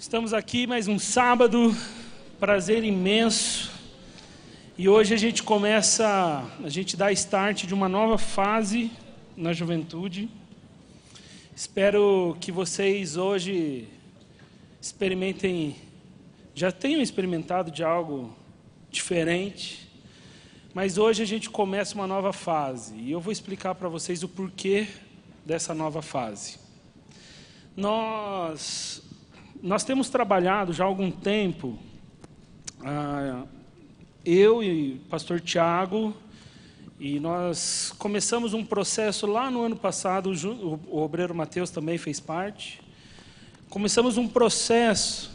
Estamos aqui mais um sábado, prazer imenso. E hoje a gente dá start de uma nova fase na juventude. Espero que vocês hoje já tenham experimentado de algo diferente. Mas hoje a gente começa uma nova fase. E eu vou explicar para vocês o porquê dessa nova fase. Nós temos trabalhado já há algum tempo, eu e o pastor Tiago, e nós começamos um processo lá no ano passado, o obreiro Mateus também fez parte. Começamos um processo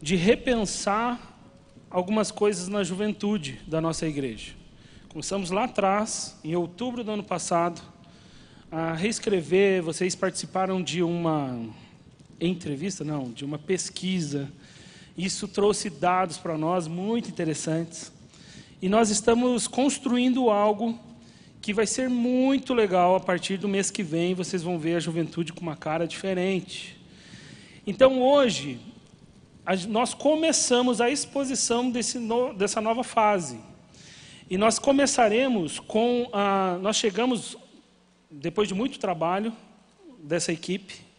de repensar algumas coisas na juventude da nossa igreja. Começamos lá atrás, em outubro do ano passado, a reescrever. Vocês participaram de uma de uma pesquisa. Isso trouxe dados para nós muito interessantes. E nós estamos construindo algo que vai ser muito legal. A partir do mês que vem, vocês vão ver a juventude com uma cara diferente. Então, hoje, nós começamos a exposição dessa nova fase. E nós começaremos nós chegamos, depois de muito trabalho dessa equipe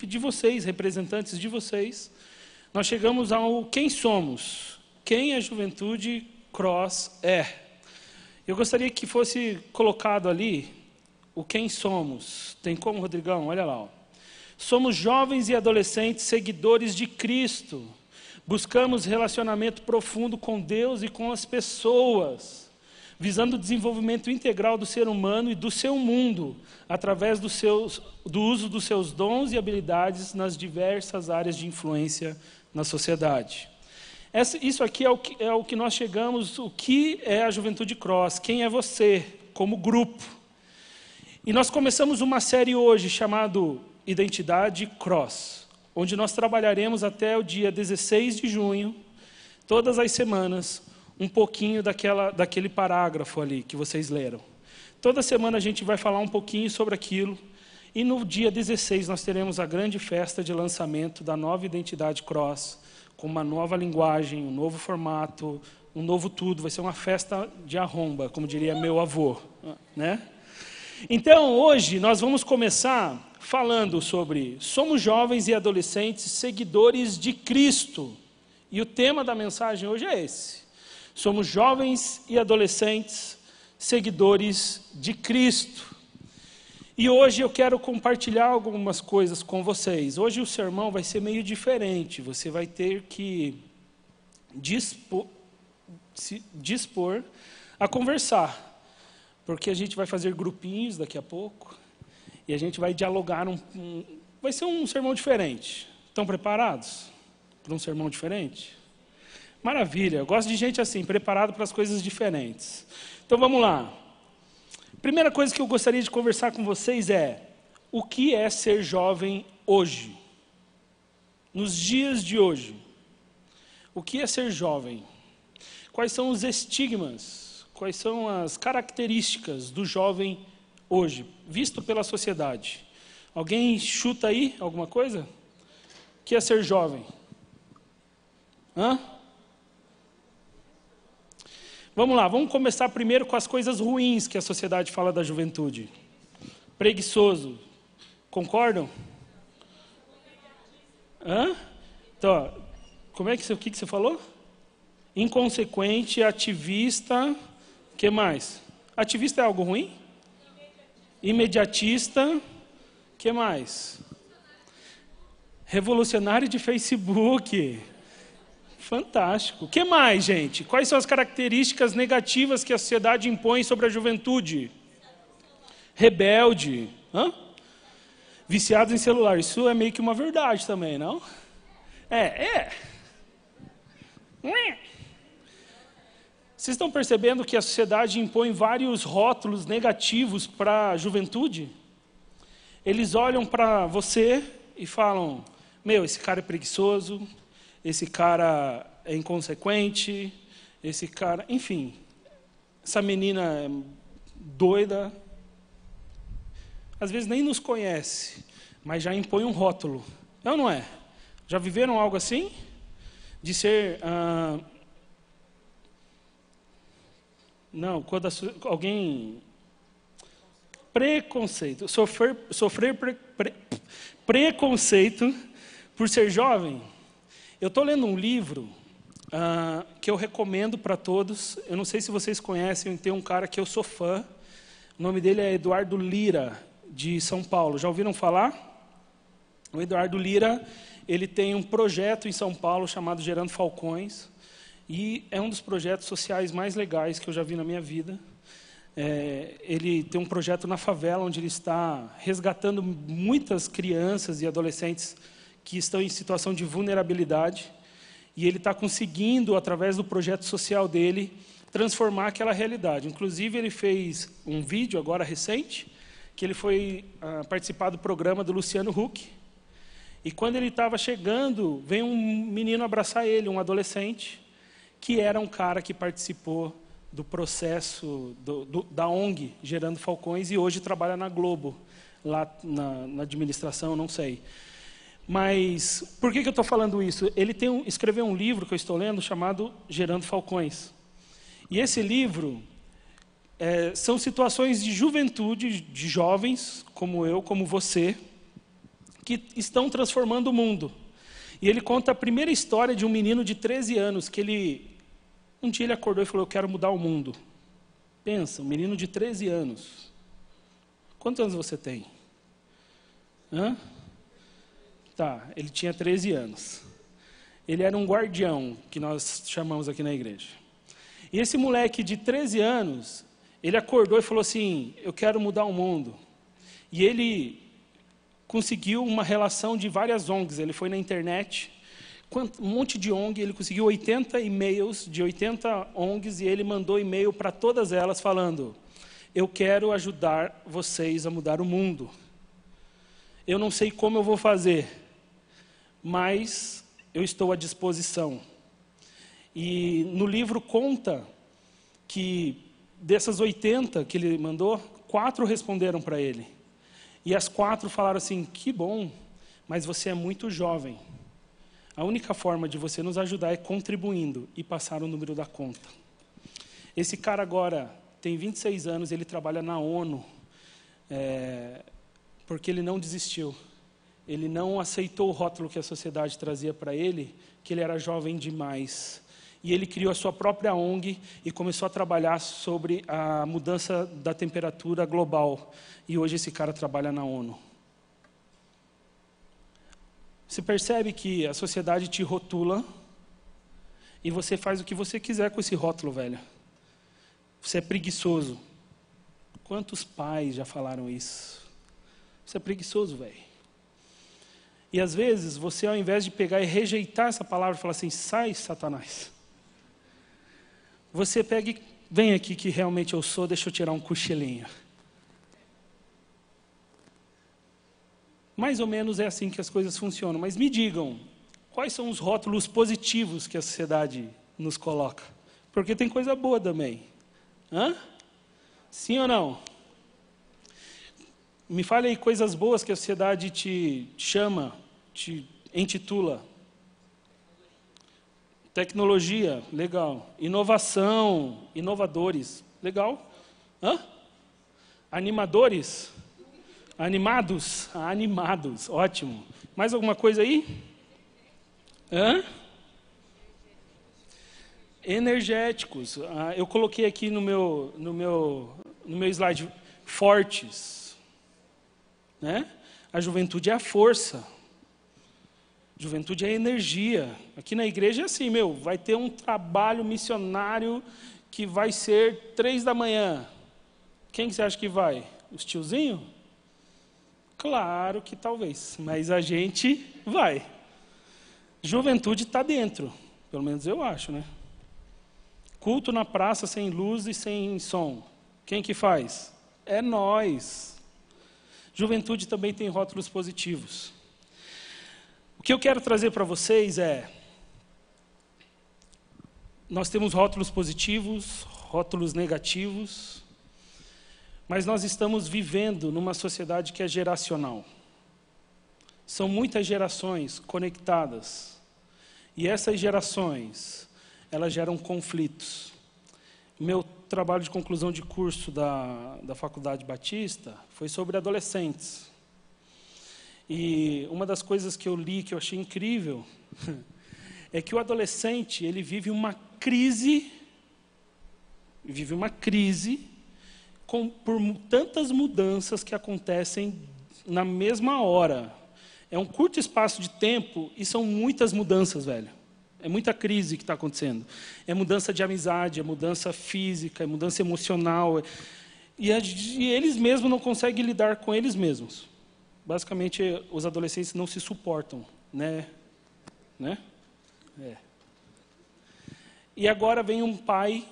de vocês, representantes de vocês, nós chegamos ao quem somos, quem a Juventude Cross é. Eu gostaria que fosse colocado ali o quem somos. Tem como, Rodrigão? Olha lá. Ó. Somos jovens e adolescentes seguidores de Cristo. Buscamos relacionamento profundo com Deus e com as pessoas, visando o desenvolvimento integral do ser humano e do seu mundo, através do uso dos seus dons e habilidades nas diversas áreas de influência na sociedade. Isso aqui é o que nós chegamos, o que é a Juventude Cross, quem é você, como grupo. E nós começamos uma série hoje chamada Identidade Cross, onde nós trabalharemos até o dia 16 de junho, todas as semanas, um pouquinho daquele parágrafo ali que vocês leram. Toda semana a gente vai falar um pouquinho sobre aquilo. E no dia 16 nós teremos a grande festa de lançamento da nova Identidade Cross, com uma nova linguagem, um novo formato, um novo tudo. Vai ser uma festa de arromba, como diria meu avô, né? Então, hoje nós vamos começar falando sobre somos jovens e adolescentes seguidores de Cristo. E o tema da mensagem hoje é esse. Somos jovens e adolescentes, seguidores de Cristo. E hoje eu quero compartilhar algumas coisas com vocês. Hoje o sermão vai ser meio diferente. Você vai ter que se dispor a conversar. Porque a gente vai fazer grupinhos daqui a pouco. E a gente vai dialogar. Vai ser um sermão diferente. Estão preparados para um sermão diferente? Maravilha, eu gosto de gente assim, preparado para as coisas diferentes. Então vamos lá. Primeira coisa que eu gostaria de conversar com vocês é: o que é ser jovem hoje? Nos dias de hoje. O que é ser jovem? Quais são os estigmas? Quais são as características do jovem hoje, visto pela sociedade? Alguém chuta aí alguma coisa? O que é ser jovem? Vamos lá, vamos começar primeiro com as coisas ruins que a sociedade fala da juventude. Preguiçoso. Concordam? Então, o que você falou? Inconsequente, ativista. O que mais? Ativista é algo ruim? Imediatista. O que mais? Revolucionário de Facebook. Fantástico. O que mais, gente? Quais são as características negativas que a sociedade impõe sobre a juventude? Rebelde. Viciados em celular. Isso é meio que uma verdade também, não? Vocês estão percebendo que a sociedade impõe vários rótulos negativos para a juventude? Eles olham para você e falam: esse cara é preguiçoso, esse cara é inconsequente, esse cara... Enfim, essa menina é doida. Às vezes nem nos conhece, mas já impõe um rótulo. É ou não é? Já viveram algo assim? De ser... não, quando alguém... Preconceito. Sofrer preconceito por ser jovem. Eu estou lendo um livro que eu recomendo para todos. Eu não sei se vocês conhecem, tem um cara que eu sou fã. O nome dele é Eduardo Lira, de São Paulo. Já ouviram falar? O Eduardo Lira, ele tem um projeto em São Paulo chamado Gerando Falcões. E é um dos projetos sociais mais legais que eu já vi na minha vida. Ele tem um projeto na favela, onde ele está resgatando muitas crianças e adolescentes que estão em situação de vulnerabilidade. E ele está conseguindo, através do projeto social dele, transformar aquela realidade. Inclusive, ele fez um vídeo, agora recente, que ele foi participar do programa do Luciano Huck. E quando ele estava chegando, veio um menino abraçar ele, um adolescente, que era um cara que participou do processo da ONG Gerando Falcões e hoje trabalha na Globo, lá na administração, não sei. Mas por que eu estou falando isso? Ele escreveu um livro que eu estou lendo chamado Gerando Falcões. E esse livro são situações de juventude, de jovens, como eu, como você, que estão transformando o mundo. E ele conta a primeira história de um menino de 13 anos, que um dia ele acordou e falou, eu quero mudar o mundo. Pensa, um menino de 13 anos. Quantos anos você tem? Hã? Tá, ele tinha 13 anos. Ele era um guardião, que nós chamamos aqui na igreja. E esse moleque de 13 anos, ele acordou e falou assim, eu quero mudar o mundo. E ele conseguiu uma relação de várias ONGs. Ele foi na internet, um monte de ONG, ele conseguiu 80 e-mails de 80 ONGs, e ele mandou e-mail para todas elas falando, eu quero ajudar vocês a mudar o mundo. Eu não sei como eu vou fazer, mas eu estou à disposição. E no livro conta que dessas 80 que ele mandou, 4 responderam para ele. E as 4 falaram assim, que bom, mas você é muito jovem. A única forma de você nos ajudar é contribuindo e passar o número da conta. Esse cara agora tem 26 anos, ele trabalha na ONU, porque ele não desistiu. Ele não aceitou o rótulo que a sociedade trazia para ele, que ele era jovem demais. E ele criou a sua própria ONG e começou a trabalhar sobre a mudança da temperatura global. E hoje esse cara trabalha na ONU. Você percebe que a sociedade te rotula e você faz o que você quiser com esse rótulo, velho. Você é preguiçoso. Quantos pais já falaram isso? Você é preguiçoso, velho. E às vezes, você ao invés de pegar e rejeitar essa palavra e falar assim, sai, Satanás. Você pega e vem aqui que realmente eu sou, deixa eu tirar um cochilinho. Mais ou menos é assim que as coisas funcionam. Mas me digam, quais são os rótulos positivos que a sociedade nos coloca? Porque tem coisa boa também. Hã? Sim ou não? Me fale aí coisas boas que a sociedade te chama, te intitula. Tecnologia, legal. Inovação, inovadores, legal. Hã? Animadores? Animados? Animados, ótimo. Mais alguma coisa aí? Hã? Energéticos. Eu coloquei aqui no meu slide, fortes. Né? A juventude é a força. Juventude é a energia. Aqui na igreja é assim, vai ter um trabalho missionário que vai ser 3 da manhã. Quem que você acha que vai? Os tiozinhos? Claro que talvez, mas a gente vai. Juventude está dentro, pelo menos eu acho, né? Culto na praça sem luz e sem som. Quem que faz? É nós. Juventude também tem rótulos positivos. O que eu quero trazer para vocês nós temos rótulos positivos, rótulos negativos, mas nós estamos vivendo numa sociedade que é geracional. São muitas gerações conectadas. E essas gerações, elas geram conflitos. Meu trabalho de conclusão de curso da Faculdade Batista foi sobre adolescentes. E uma das coisas que eu li, que eu achei incrível, é que o adolescente, ele vive uma crise por tantas mudanças que acontecem na mesma hora. É um curto espaço de tempo e são muitas mudanças, velho. É muita crise que está acontecendo. É mudança de amizade, é mudança física, é mudança emocional. E eles mesmos não conseguem lidar com eles mesmos. Basicamente, os adolescentes não se suportam, né? É. E agora vem um pai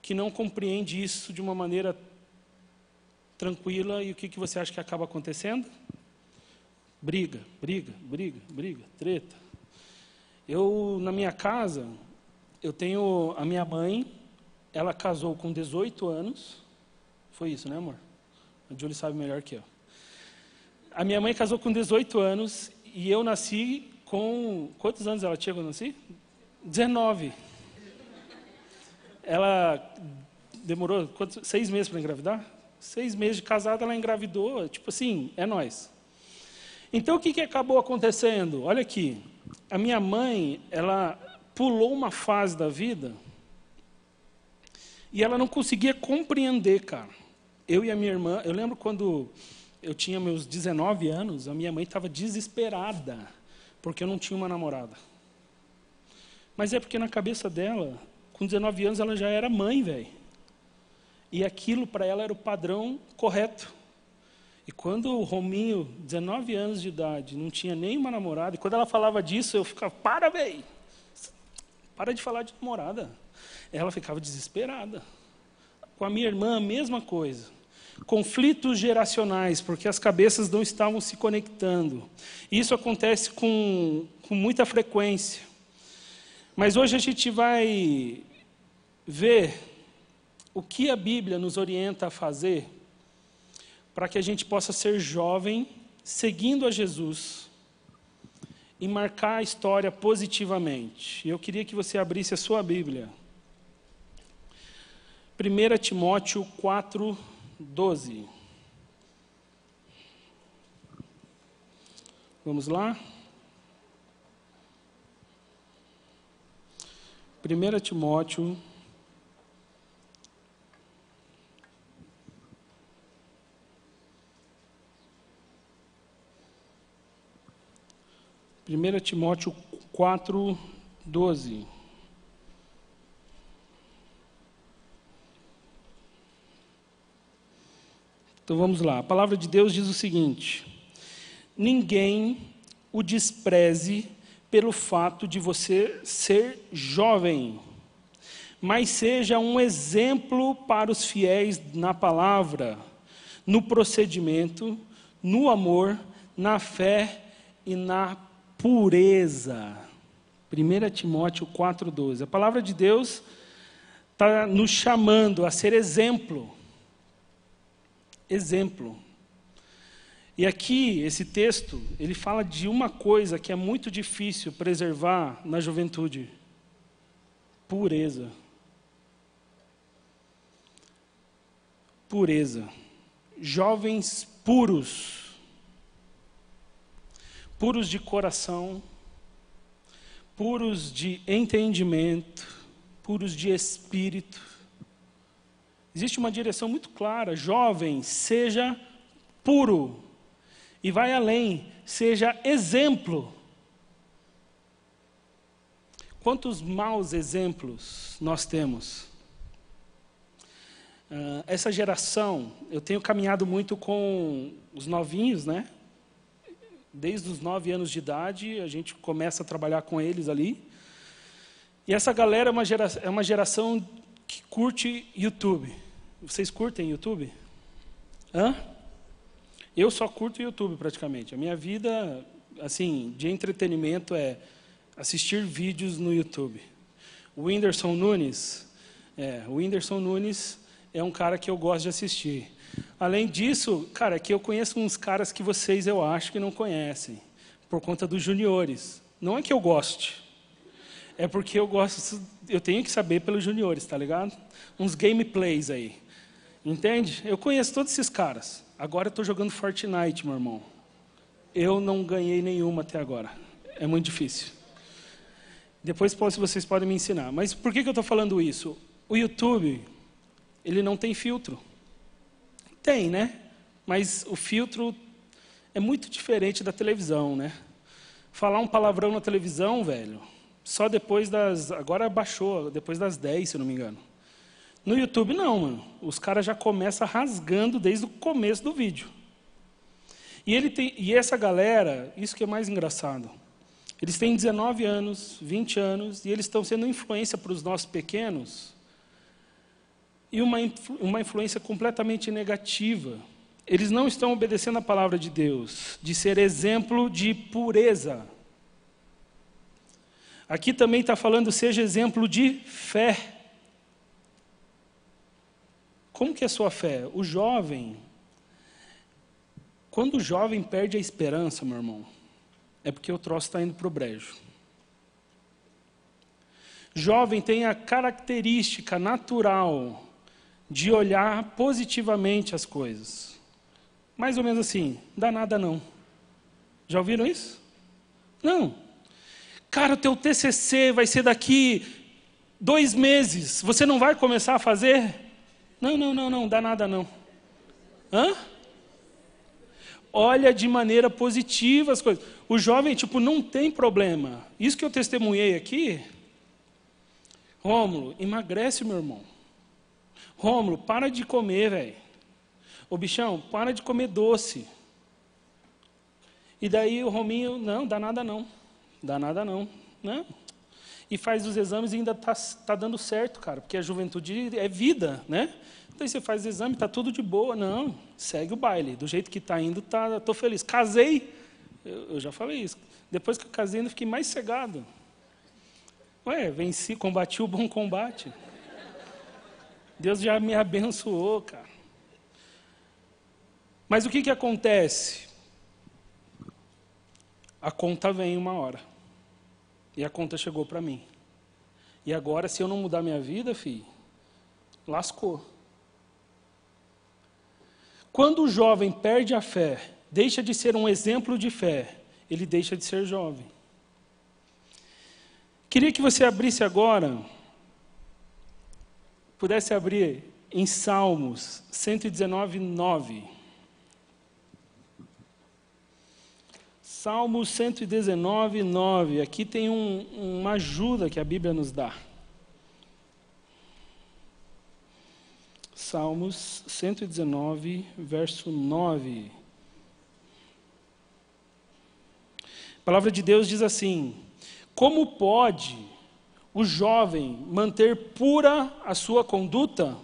que não compreende isso de uma maneira tranquila, e o que você acha que acaba acontecendo? Briga, treta. Na minha casa, eu tenho a minha mãe, ela casou com 18 anos, foi isso, né, amor? A Julie sabe melhor que eu. A minha mãe casou com 18 anos, e eu nasci com... Quantos anos ela tinha quando eu nasci? 19. Ela demorou 6 meses para engravidar? 6 meses de casada, ela engravidou, tipo assim, é nós. Então, o que acabou acontecendo? Olha aqui, a minha mãe, ela pulou uma fase da vida e ela não conseguia compreender, cara. Eu e a minha irmã, eu lembro quando eu tinha meus 19 anos, a minha mãe estava desesperada, porque eu não tinha uma namorada. Mas é porque na cabeça dela, com 19 anos, ela já era mãe, velho. E aquilo para ela era o padrão correto. E quando o Rominho, 19 anos de idade, não tinha nenhuma namorada, e quando ela falava disso, eu ficava, para, velho, para de falar de namorada. Ela ficava desesperada. Com a minha irmã, a mesma coisa. Conflitos geracionais, porque as cabeças não estavam se conectando. Isso acontece com muita frequência. Mas hoje a gente vai ver o que a Bíblia nos orienta a fazer para que a gente possa ser jovem, seguindo a Jesus e marcar a história positivamente. Eu queria que você abrisse a sua Bíblia. 1 Timóteo 4:12. Vamos lá? 1 Timóteo 4:12. Então vamos lá. A palavra de Deus diz o seguinte: ninguém o despreze pelo fato de você ser jovem, mas seja um exemplo para os fiéis na palavra, no procedimento, no amor, na fé e na pureza. 1 Timóteo 4:12. A palavra de Deus está nos chamando a ser exemplo. Exemplo. E aqui, esse texto, ele fala de uma coisa que é muito difícil preservar na juventude: pureza. Pureza. Jovens puros. Puros de coração, puros de entendimento, puros de espírito. Existe uma direção muito clara: jovem, seja puro. E vai além, seja exemplo. Quantos maus exemplos nós temos? Essa geração, eu tenho caminhado muito com os novinhos, né? Desde os 9 anos de idade, a gente começa a trabalhar com eles ali. E essa galera é uma geração que curte YouTube. Vocês curtem YouTube? Hã? Eu só curto YouTube praticamente. A minha vida, assim, de entretenimento é assistir vídeos no YouTube. O Whindersson Nunes é um cara que eu gosto de assistir. Além disso, cara, aqui eu conheço uns caras que vocês, eu acho, que não conhecem. por conta dos juniores. Não é que eu goste, é porque eu gosto, eu tenho que saber pelos juniores, tá ligado? Uns gameplays aí, entende? Eu conheço todos esses caras. Agora eu estou jogando Fortnite, meu irmão. Eu não ganhei nenhuma até agora. É muito difícil. Depois vocês podem me ensinar. Mas por que eu estou falando isso? O YouTube, ele não tem filtro. Tem, né? Mas o filtro é muito diferente da televisão, né? Falar um palavrão na televisão, velho, só depois das... Agora baixou, depois das 10, se eu não me engano. No YouTube, não, mano. Os caras já começam rasgando desde o começo do vídeo. E essa galera, isso que é mais engraçado, eles têm 19 anos, 20 anos, e eles estão sendo influência para os nossos pequenos, e uma influência completamente negativa. Eles não estão obedecendo a palavra de Deus, de ser exemplo de pureza. Aqui também está falando, seja exemplo de fé. Como que é a sua fé? O jovem, quando o jovem perde a esperança, meu irmão, é porque o troço está indo para o brejo. Jovem tem a característica natural de olhar positivamente as coisas. Mais ou menos assim, dá nada não. Já ouviram isso? Não. Cara, o teu TCC vai ser daqui 2 meses. Você não vai começar a fazer? Não, dá nada não. Hã? Olha de maneira positiva as coisas. O jovem, não tem problema. Isso que eu testemunhei aqui, Rômulo, emagrece, meu irmão. Rômulo, para de comer, velho. Ô, bichão, para de comer doce. E daí o Rominho, não, dá nada não. Dá nada não. Não. E faz os exames e ainda tá dando certo, cara, porque a juventude é vida, né? Então você faz o exame, tá tudo de boa. Não, segue o baile. Do jeito que está indo, tô feliz. Casei, eu já falei isso. Depois que eu casei, ainda fiquei mais cegado. Ué, venci, combati o bom combate. Deus já me abençoou, cara. Mas o que acontece? A conta vem uma hora. E a conta chegou para mim. E agora, se eu não mudar minha vida, filho, lascou. Quando o jovem perde a fé, deixa de ser um exemplo de fé, ele deixa de ser jovem. Queria que você abrisse agora, pudesse abrir em Salmos 119, 9. Salmos 119, 9. Aqui tem uma ajuda que a Bíblia nos dá. Salmos 119, verso 9. A palavra de Deus diz assim: como pode o jovem manter pura a sua conduta?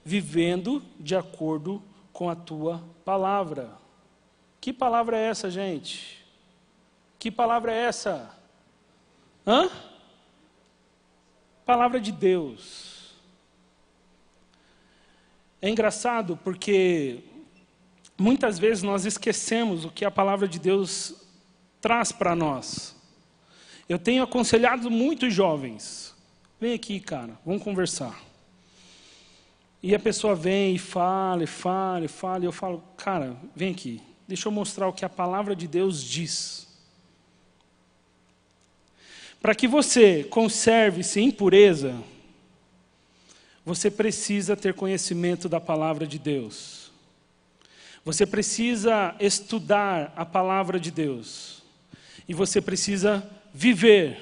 Vivendo de acordo com a tua palavra. Que palavra é essa, gente? Que palavra é essa? Hã? Palavra de Deus. É engraçado porque muitas vezes nós esquecemos o que a palavra de Deus traz para nós. Eu tenho aconselhado muitos jovens. Vem aqui, cara, vamos conversar. E a pessoa vem e fala, e eu falo, cara, vem aqui. Deixa eu mostrar o que a palavra de Deus diz. Para que você conserve-se em pureza, você precisa ter conhecimento da palavra de Deus. Você precisa estudar a palavra de Deus. E você precisa viver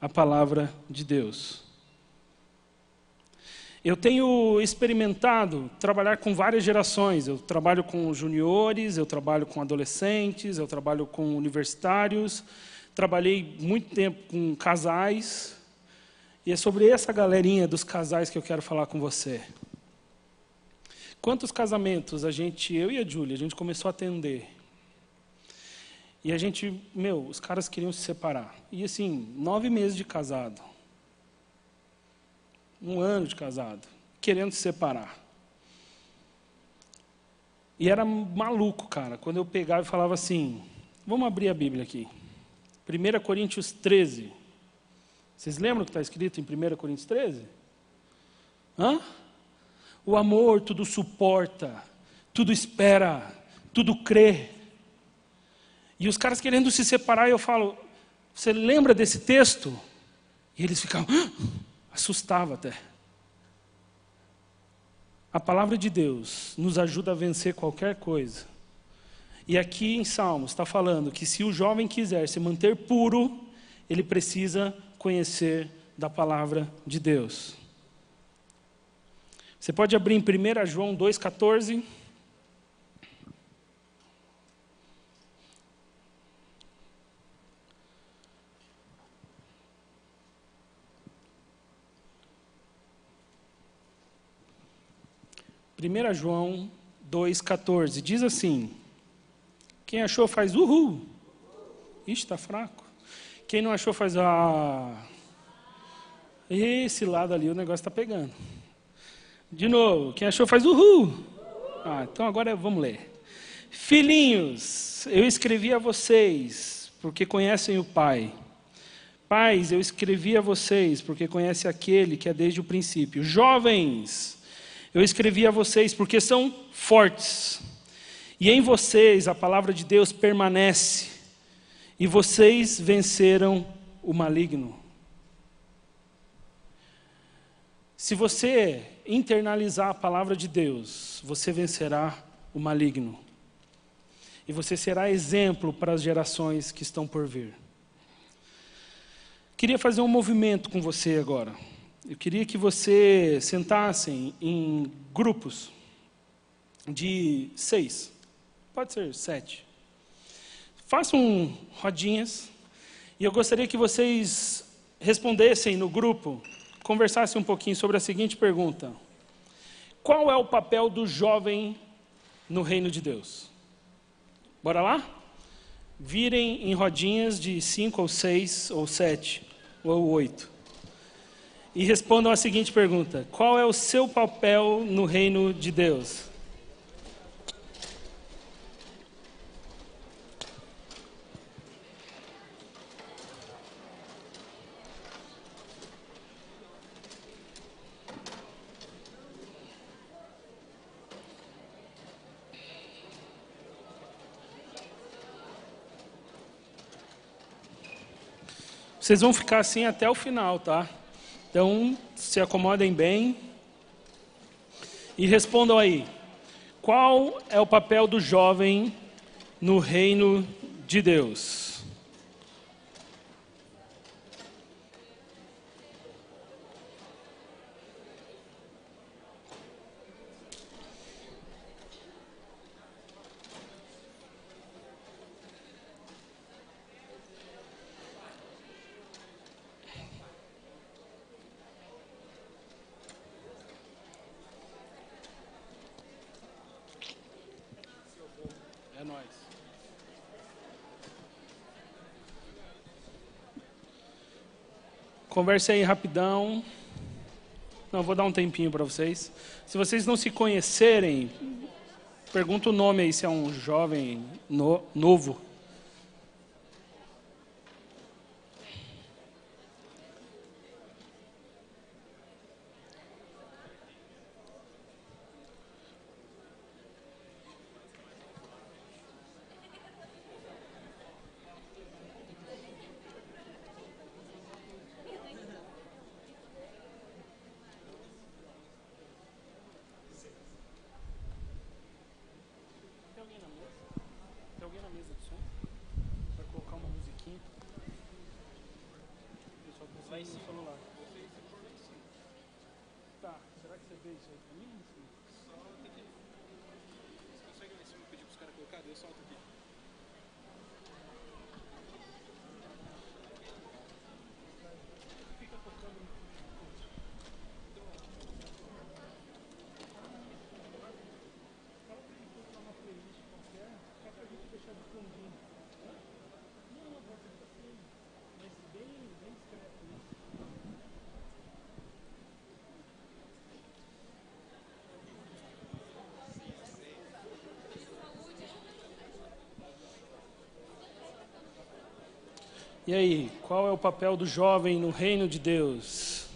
a palavra de Deus. Eu tenho experimentado trabalhar com várias gerações. Eu trabalho com juniores, eu trabalho com adolescentes, eu trabalho com universitários. Trabalhei muito tempo com casais. E é sobre essa galerinha dos casais que eu quero falar com você. Quantos casamentos eu e a Júlia, a gente começou a atender. E a gente, os caras queriam se separar. E assim, 9 meses de casado. 1 ano de casado, querendo se separar. E era maluco, cara, quando eu pegava e falava assim, Vamos abrir a Bíblia aqui. 1 Coríntios 13. Vocês lembram o que está escrito em 1 Coríntios 13? Hã? O amor tudo suporta, tudo espera, tudo crê. E os caras querendo se separar, eu falo, você lembra desse texto? E eles ficavam, assustava até. A palavra de Deus nos ajuda a vencer qualquer coisa. E aqui em Salmos está falando que se o jovem quiser se manter puro, ele precisa conhecer da palavra de Deus. Você pode abrir em 1 João 2,14. Primeira João 2,14, diz assim, quem achou faz uhul. Ixi, está fraco. Quem não achou faz esse lado ali o negócio está pegando. De novo, quem achou faz uhul. Então agora vamos ler. Filhinhos, eu escrevi a vocês, porque conhecem o Pai. Pais, eu escrevi a vocês, porque conhecem aquele que é desde o princípio. Jovens, eu escrevi a vocês, porque são fortes. E em vocês a palavra de Deus permanece. E vocês venceram o maligno. Se você internalizar a palavra de Deus, você vencerá o maligno. E você será exemplo para as gerações que estão por vir. Queria fazer um movimento com você agora. Eu queria que você sentassem em grupos de 6, pode ser 7. Façam rodinhas e eu gostaria que vocês respondessem no grupo, conversassem um pouquinho sobre a seguinte pergunta. Qual é o papel do jovem no reino de Deus? Bora lá? Virem em rodinhas de 5 ou 6 ou 7 ou 8. E respondam a seguinte pergunta. Qual é o seu papel no reino de Deus? Vocês vão ficar assim até o final, tá? Então, se acomodem bem e respondam aí. Qual é o papel do jovem no reino de Deus? É nóis. Converse aí rapidão. Não, vou dar um tempinho para vocês. Se vocês não se conhecerem, pergunta o nome aí, se é um jovem novo. Tem alguém na mesa de som? Vai colocar uma musiquinha? O pessoal precisa no celular. Tá, será que você vê isso aí pra mim? Só tem que... Você consegue ver se eu pedir pros caras colocar? Eu solto aqui. Fica tocando. Fala pra gente colocar uma playlist qualquer, só pra gente deixar de fundinho. Não, pode ser assim, mas bem discreto isso. E aí, qual é o papel do jovem no reino de Deus?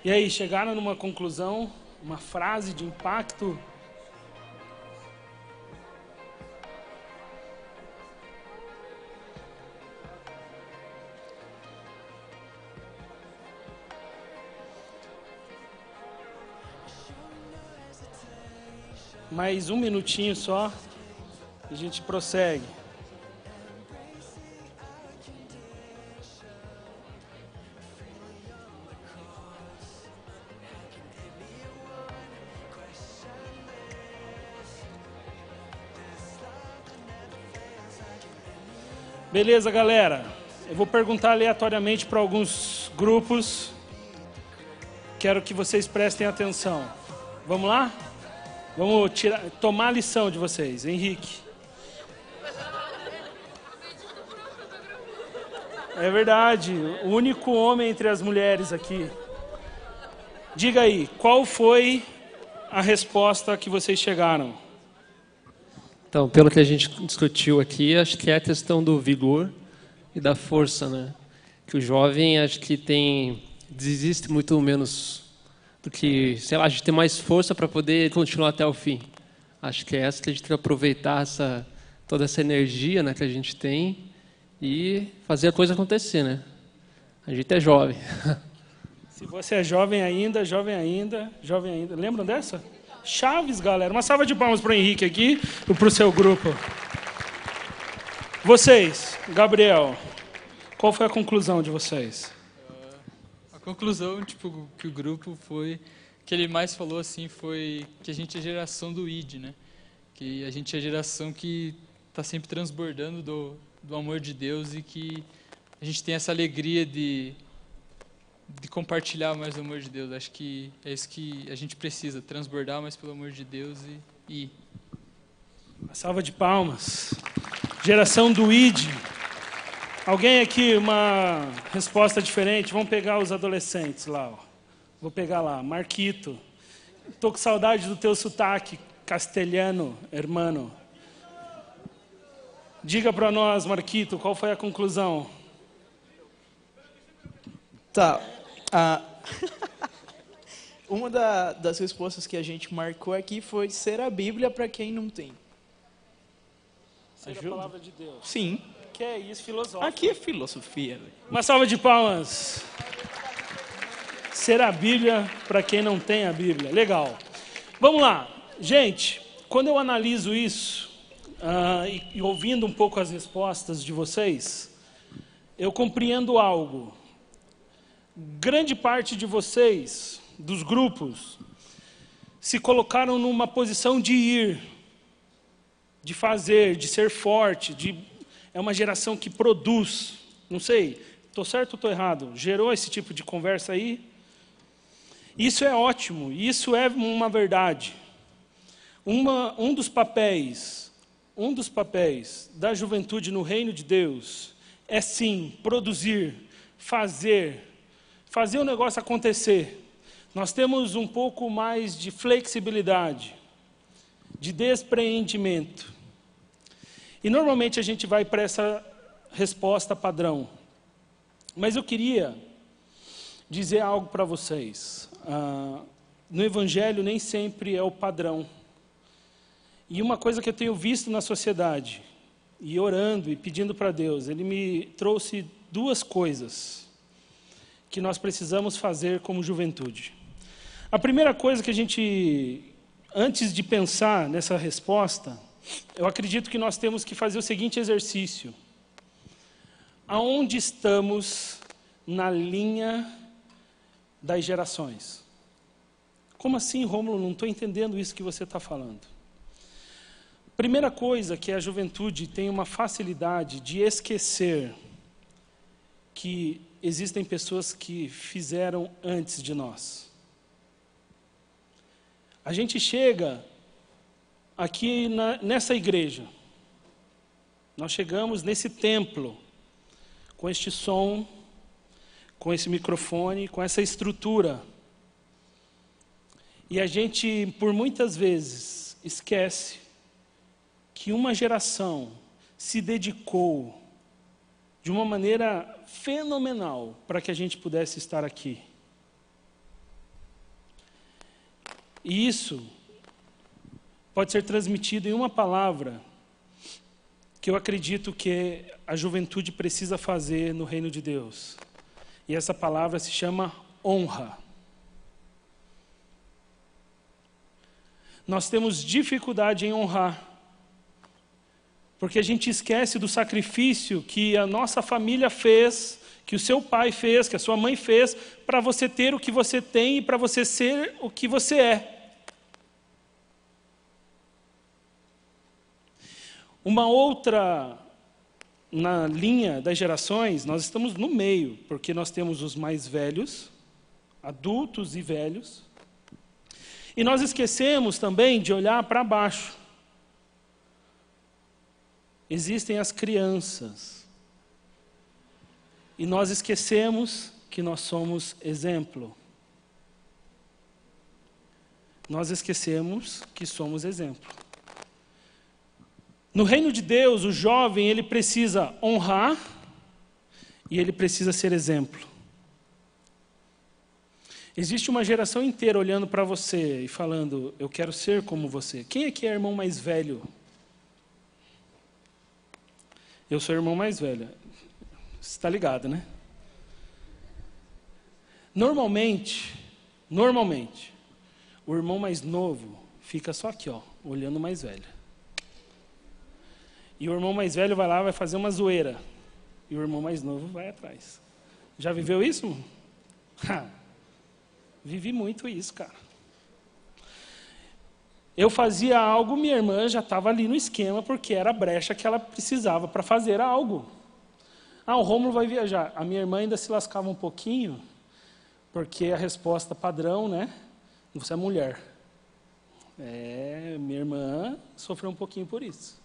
E aí, chegaram numa conclusão, uma frase de impacto? Mais um minutinho só, a gente prossegue. Beleza, galera? Eu vou perguntar aleatoriamente para alguns grupos. Quero que vocês prestem atenção. Vamos lá? Vamos tomar a lição de vocês. Henrique. É verdade, o único homem entre as mulheres aqui. Diga aí, qual foi a resposta que vocês chegaram? Então, pelo que a gente discutiu aqui, acho que é a questão do vigor e da força, né? Que o jovem, acho que desiste muito menos do que, sei lá, a gente tem mais força para poder continuar até o fim. Acho que é essa que a gente tem que aproveitar toda essa energia, né, que a gente tem e fazer a coisa acontecer, né? A gente é jovem. Se você é jovem ainda, jovem ainda, jovem ainda. Lembram dessa? Chaves, galera. Uma salva de palmas para o Henrique aqui e para o seu grupo. Vocês, Gabriel, qual foi a conclusão de vocês? A conclusão, tipo, que o grupo foi, que ele mais falou assim, foi que a gente é geração do ID, né? Que a gente é a geração que está sempre transbordando do amor de Deus e que a gente tem essa alegria de compartilhar mais o amor de Deus. Acho que é isso que a gente precisa, transbordar mais pelo amor de Deus e ir. Uma salva de palmas. Geração do ID. Alguém aqui, uma resposta diferente? Vamos pegar os adolescentes lá. Ó. Vou pegar lá, Marquito. Tô com saudade do teu sotaque castelhano, hermano. Diga para nós, Marquito, qual foi a conclusão? Tá. Uma das respostas que a gente marcou aqui foi ser a Bíblia para quem não tem. Ser a palavra de Deus. Sim. Que é isso, filosófico. Aqui é filosofia. Véio. Uma salva de palmas. Ser a Bíblia para quem não tem a Bíblia. Legal. Vamos lá. Gente, quando eu analiso isso, e ouvindo um pouco as respostas de vocês, eu compreendo algo. Grande parte de vocês, dos grupos, se colocaram numa posição de ir, de fazer, de ser forte, é uma geração que produz. Não sei, estou certo ou estou errado? Gerou esse tipo de conversa aí? Isso é ótimo, isso é uma verdade. Um dos papéis da juventude no reino de Deus é sim produzir, fazer o negócio acontecer. Nós temos um pouco mais de flexibilidade, de despreendimento. E normalmente a gente vai para essa resposta padrão. Mas eu queria dizer algo para vocês. No Evangelho nem sempre é o padrão. E uma coisa que eu tenho visto na sociedade, e orando e pedindo para Deus, Ele me trouxe duas coisas que nós precisamos fazer como juventude. A primeira coisa que a gente, antes de pensar nessa resposta, eu acredito que nós temos que fazer o seguinte exercício. Aonde estamos na linha das gerações? Como assim, Rômulo? Não estou entendendo isso que você está falando. Primeira coisa que a juventude tem uma facilidade de esquecer que existem pessoas que fizeram antes de nós. A gente chega aqui nessa igreja, nós chegamos nesse templo, com este som, com esse microfone, com essa estrutura. E a gente, por muitas vezes, esquece que uma geração se dedicou de uma maneira fenomenal para que a gente pudesse estar aqui. E isso pode ser transmitido em uma palavra que eu acredito que a juventude precisa fazer no reino de Deus. E essa palavra se chama honra. Nós temos dificuldade em honrar, porque a gente esquece do sacrifício que a nossa família fez, que o seu pai fez, que a sua mãe fez, para você ter o que você tem e para você ser o que você é. Uma outra, na linha das gerações, nós estamos no meio, porque nós temos os mais velhos, adultos e velhos, e nós esquecemos também de olhar para baixo. Existem as crianças. E nós esquecemos que nós somos exemplo. Nós esquecemos que somos exemplo. No reino de Deus, o jovem, ele precisa honrar e ele precisa ser exemplo. Existe uma geração inteira olhando para você e falando, eu quero ser como você. Quem aqui é irmão mais velho? Eu sou o irmão mais velho. Você está ligado, né? Normalmente, o irmão mais novo fica só aqui, ó, olhando o mais velho. E o irmão mais velho vai lá, vai fazer uma zoeira. E o irmão mais novo vai atrás. Já viveu isso? Vivi muito isso, cara. Eu fazia algo, minha irmã já estava ali no esquema, porque era a brecha que ela precisava para fazer algo. O Rômulo vai viajar. A minha irmã ainda se lascava um pouquinho, porque a resposta padrão, né? Você é mulher. Minha irmã sofreu um pouquinho por isso.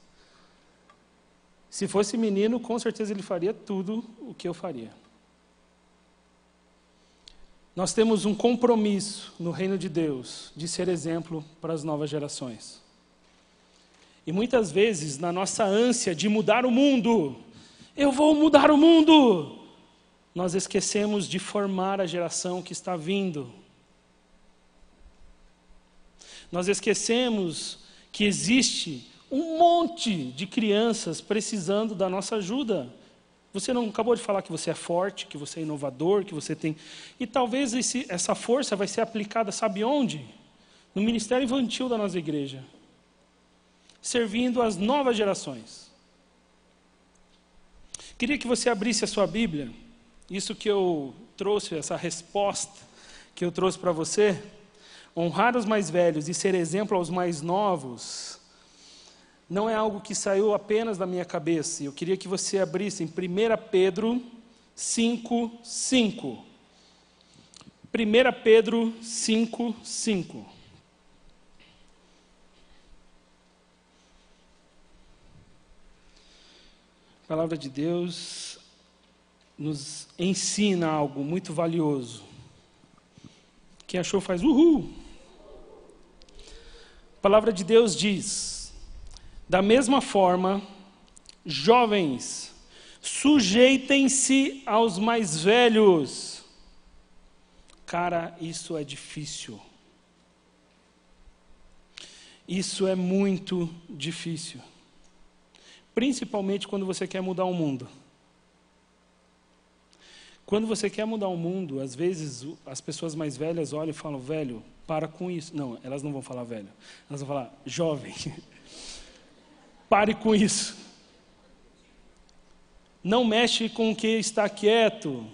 Se fosse menino, com certeza ele faria tudo o que eu faria. Nós temos um compromisso no reino de Deus de ser exemplo para as novas gerações. E muitas vezes, na nossa ânsia de mudar o mundo, eu vou mudar o mundo, nós esquecemos de formar a geração que está vindo. Nós esquecemos que existe um monte de crianças precisando da nossa ajuda. Você não acabou de falar que você é forte, que você é inovador, que você tem... E talvez essa força vai ser aplicada, sabe onde? No ministério infantil da nossa igreja. Servindo as novas gerações. Queria que você abrisse a sua Bíblia. Isso que eu trouxe, essa resposta que eu trouxe para você. Honrar os mais velhos e ser exemplo aos mais novos não é algo que saiu apenas da minha cabeça. Eu queria que você abrisse em 1 Pedro 5:5. 1 Pedro 5:5. A palavra de Deus nos ensina algo muito valioso. Quem achou faz uhul. A palavra de Deus diz: da mesma forma, jovens, sujeitem-se aos mais velhos. Cara, isso é difícil. Isso é muito difícil. Principalmente quando você quer mudar o mundo. Quando você quer mudar o mundo, às vezes as pessoas mais velhas olham e falam: velho, para com isso. Não, elas não vão falar velho. Elas vão falar: jovem, pare com isso. Não mexe com o que está quieto.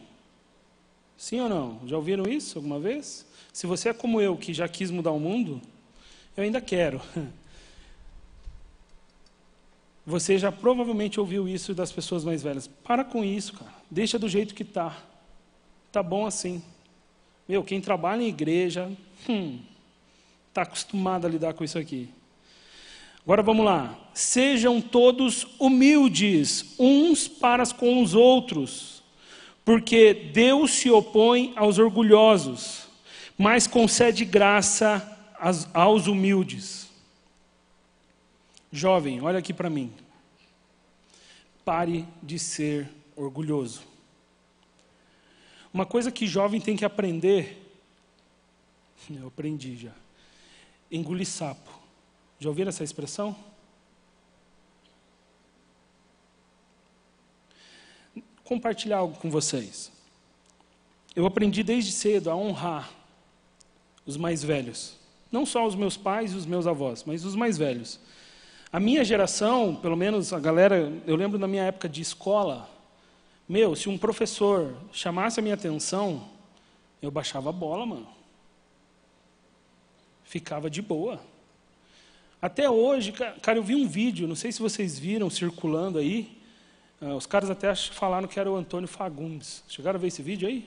Sim ou não? Já ouviram isso alguma vez? Se você é como eu, que já quis mudar o mundo, eu ainda quero. Você já provavelmente ouviu isso das pessoas mais velhas. Para com isso, cara. Deixa do jeito que está. Está bom assim. Meu, quem trabalha em igreja, está acostumado a lidar com isso aqui. Agora vamos lá. Sejam todos humildes, uns para com os outros, porque Deus se opõe aos orgulhosos, mas concede graça aos humildes. Jovem, olha aqui para mim. Pare de ser orgulhoso. Uma coisa que jovem tem que aprender, eu aprendi já, engolir sapo. Já ouviram essa expressão? Compartilhar algo com vocês. Eu aprendi desde cedo a honrar os mais velhos. Não só os meus pais e os meus avós, mas os mais velhos. A minha geração, pelo menos a galera, eu lembro da minha época de escola, se um professor chamasse a minha atenção, eu baixava a bola, mano. Ficava de boa. Até hoje, cara, eu vi um vídeo, não sei se vocês viram, circulando aí, os caras até falaram que era o Antônio Fagundes. Chegaram a ver esse vídeo aí?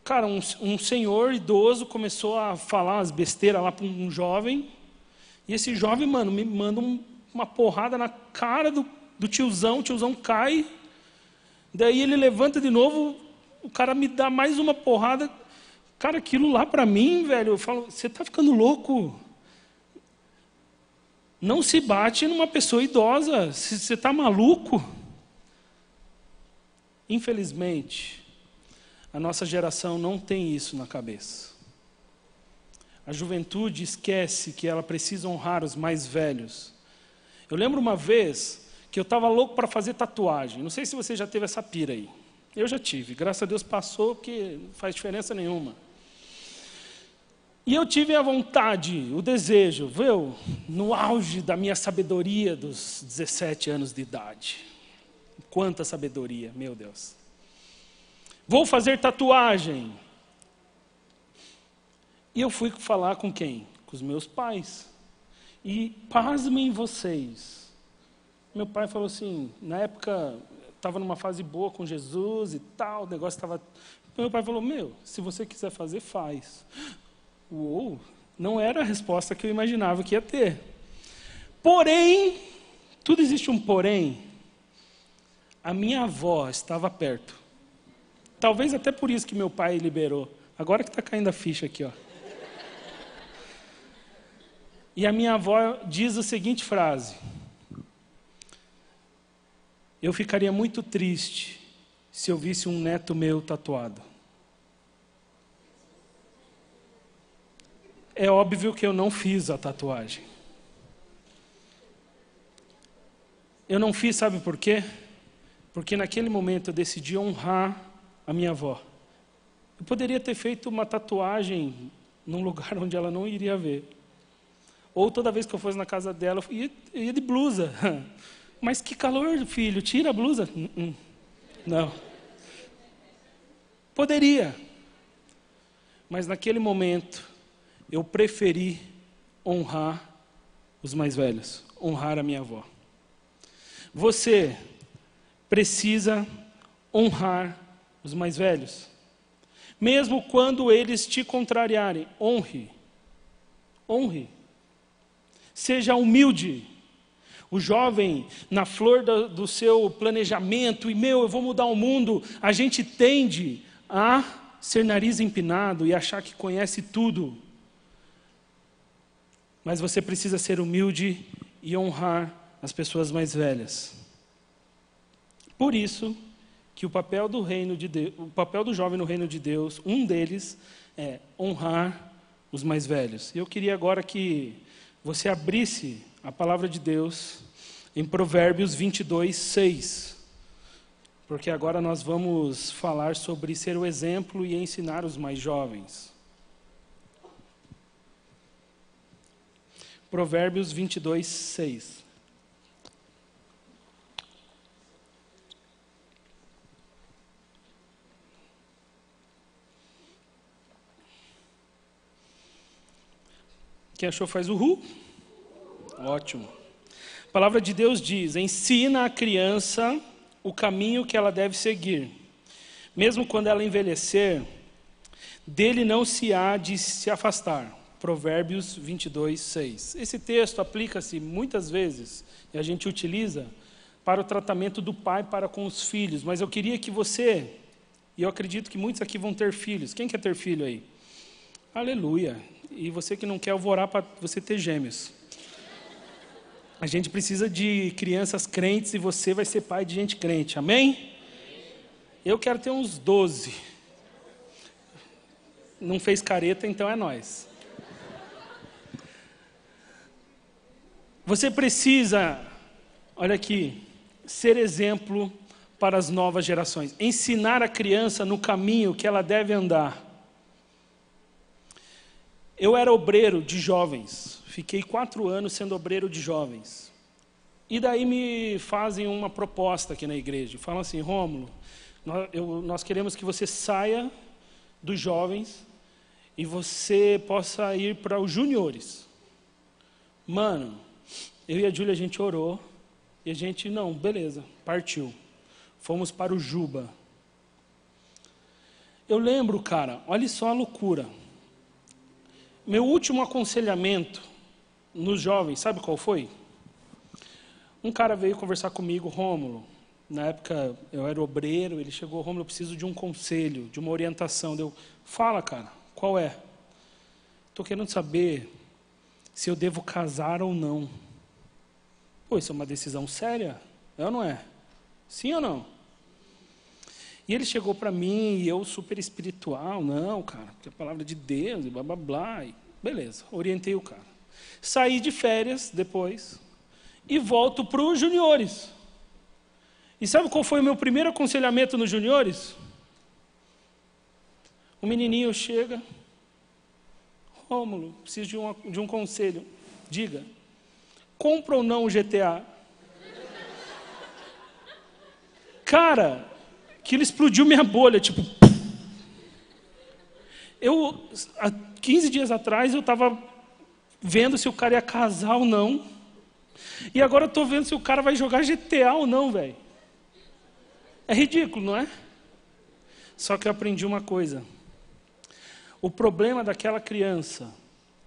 Cara, um senhor idoso começou a falar umas besteiras lá para um jovem, e esse jovem, mano, me manda uma porrada na cara do tiozão, o tiozão cai, daí ele levanta de novo, o cara me dá mais uma porrada. Cara, aquilo lá para mim, velho, eu falo: você está ficando louco? Não se bate numa pessoa idosa, você está maluco? Infelizmente, a nossa geração não tem isso na cabeça. A juventude esquece que ela precisa honrar os mais velhos. Eu lembro uma vez que eu estava louco para fazer tatuagem. Não sei se você já teve essa pira aí. Eu já tive. Graças a Deus passou, porque não faz diferença nenhuma. E eu tive a vontade, o desejo, viu? No auge da minha sabedoria dos 17 anos de idade. Quanta sabedoria, meu Deus. Vou fazer tatuagem. E eu fui falar com quem? Com os meus pais. E pasmem vocês. Meu pai falou assim, na época, estava numa fase boa com Jesus e tal, o negócio estava... Meu pai falou: se você quiser fazer, faz. Uou, não era a resposta que eu imaginava que ia ter. Porém, tudo existe um porém. A minha avó estava perto. Talvez até por isso que meu pai liberou. Agora que está caindo a ficha aqui, ó. E a minha avó diz a seguinte frase: eu ficaria muito triste se eu visse um neto meu tatuado. É óbvio que eu não fiz a tatuagem. Eu não fiz, sabe por quê? Porque naquele momento eu decidi honrar a minha avó. Eu poderia ter feito uma tatuagem num lugar onde ela não iria ver. Ou toda vez que eu fosse na casa dela, eu ia de blusa. Mas que calor, filho, tira a blusa. Não. Poderia. Mas naquele momento, eu preferi honrar os mais velhos, honrar a minha avó. Você precisa honrar os mais velhos. Mesmo quando eles te contrariarem, honre. Honre. Seja humilde. O jovem, na flor do seu planejamento, eu vou mudar o mundo, a gente tende a ser nariz empinado e achar que conhece tudo. Mas você precisa ser humilde e honrar as pessoas mais velhas. Por isso que o papel do reino de Deus, o papel do jovem no reino de Deus, um deles é honrar os mais velhos. E eu queria agora que você abrisse a palavra de Deus em Provérbios 22, 6. Porque agora nós vamos falar sobre ser o exemplo e ensinar os mais jovens. Provérbios 22, 6. Quem achou faz uhul. Ótimo. A palavra de Deus diz: ensina a criança o caminho que ela deve seguir. Mesmo quando ela envelhecer, dele não se há de se afastar. Provérbios 22, 6. Esse texto aplica-se muitas vezes, e a gente utiliza, para o tratamento do pai para com os filhos. Mas eu queria que você, e eu acredito que muitos aqui vão ter filhos. Quem quer ter filho aí? Aleluia. E você que não quer, eu vou orar para você ter gêmeos. A gente precisa de crianças crentes e você vai ser pai de gente crente. Amém? Eu quero ter uns 12. Não fez careta, então é nós. Você precisa, olha aqui, ser exemplo para as novas gerações. Ensinar a criança no caminho que ela deve andar. Eu era obreiro de jovens. Fiquei 4 anos sendo obreiro de jovens. E daí me fazem uma proposta aqui na igreja. Falam assim: Rômulo, nós queremos que você saia dos jovens e você possa ir para os juniores. Mano, eu e a Júlia, a gente orou. E a gente, não, beleza, partiu. Fomos para o Juba. Eu lembro, cara, olha só a loucura. Meu último aconselhamento nos jovens, sabe qual foi? Um cara veio conversar comigo, Rômulo. Na época eu era obreiro, ele chegou: Rômulo, eu preciso de um conselho, de uma orientação. Eu, fala, cara, qual é? Estou querendo saber se eu devo casar ou não. Pô, isso é uma decisão séria? É ou não é? Sim ou não? E ele chegou para mim, e eu super espiritual: não, cara, porque a palavra de Deus, e blá, blá, blá. E beleza, orientei o cara. Saí de férias depois, e volto para os juniores. E sabe qual foi o meu primeiro aconselhamento nos juniores? O menininho chega: Rômulo, preciso de um conselho. Diga, compra ou não o GTA? Cara, aquilo explodiu minha bolha, tipo... há 15 dias atrás, eu estava vendo se o cara ia casar ou não. E agora eu estou vendo se o cara vai jogar GTA ou não, velho. É ridículo, não é? Só que eu aprendi uma coisa. O problema daquela criança